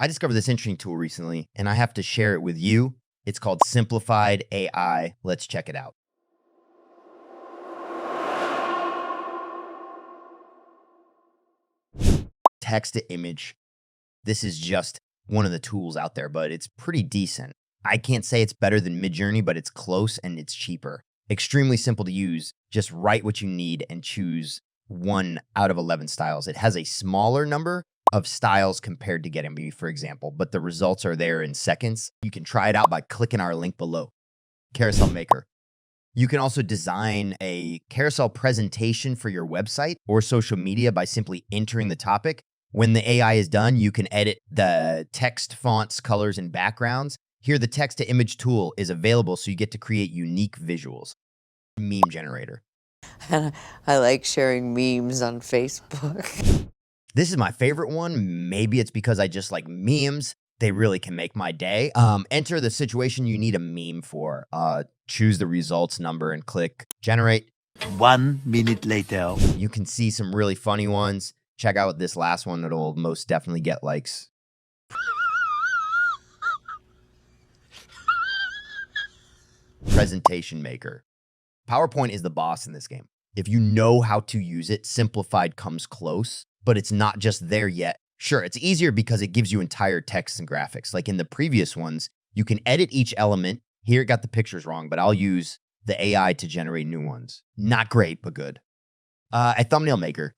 I discovered this interesting tool recently, and I have to share it with you. It's called Simplified AI. Let's check it out. Text to image. This is just one of the tools out there, but it's pretty decent. I can't say it's better than Midjourney, but it's close and it's cheaper. Extremely simple to use. Just write what you need and choose 1 out of 11 styles. It has a smaller number of styles compared to Getting Me, for example, but the results are there in seconds. You can try it out by clicking our link below. Carousel Maker. You can also design a carousel presentation for your website or social media by simply entering the topic. When the AI is done, you can edit the text, fonts, colors, and backgrounds. Here, the text to image tool is available, so you get to create unique visuals. Meme generator. I like sharing memes on Facebook. This is my favorite one. Maybe it's because I just like memes. They really can make my day. Enter the situation you need a meme for. Choose the results number and click generate. 1 minute later. You can see some really funny ones. Check out this last one. It'll most definitely get likes. Presentation Maker. PowerPoint is the boss in this game. If you know how to use it, Simplified comes close, but it's not just there yet. Sure, it's easier because it gives you entire text and graphics. Like in the previous ones, you can edit each element. Here it got the pictures wrong, but I'll use the AI to generate new ones. Not great, but good. A thumbnail maker.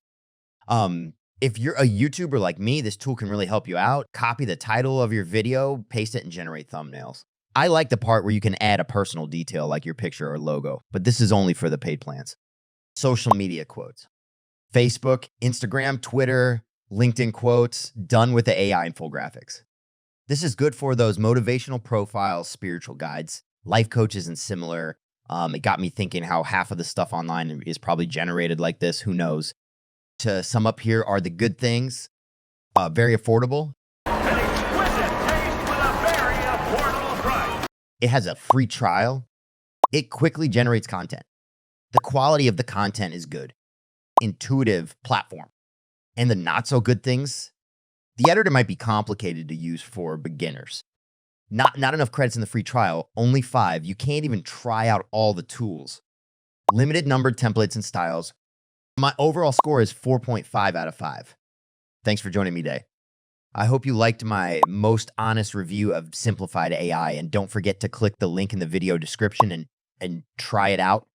If you're a YouTuber like me, this tool can really help you out. Copy the title of your video, paste it, and generate thumbnails. I like the part where you can add a personal detail like your picture or logo, but this is only for the paid plans. Social media quotes. Facebook, Instagram, Twitter, LinkedIn quotes, done with the AI infographics. This is good for those motivational profiles, spiritual guides, life coaches, and similar. It got me thinking how half of the stuff online is probably generated like this. Who knows? To sum up, here are the good things. Very affordable. It has a free trial. It quickly generates content. The quality of the content is good. Intuitive platform. And the not so good things, the editor might be complicated to use for beginners. Not enough credits in the free trial, only 5. You can't even try out all the tools. Limited numbered templates and styles. My overall score is 4.5 out of 5. Thanks for joining me today. I hope you liked my most honest review of Simplified AI, and don't forget to click the link in the video description and try it out.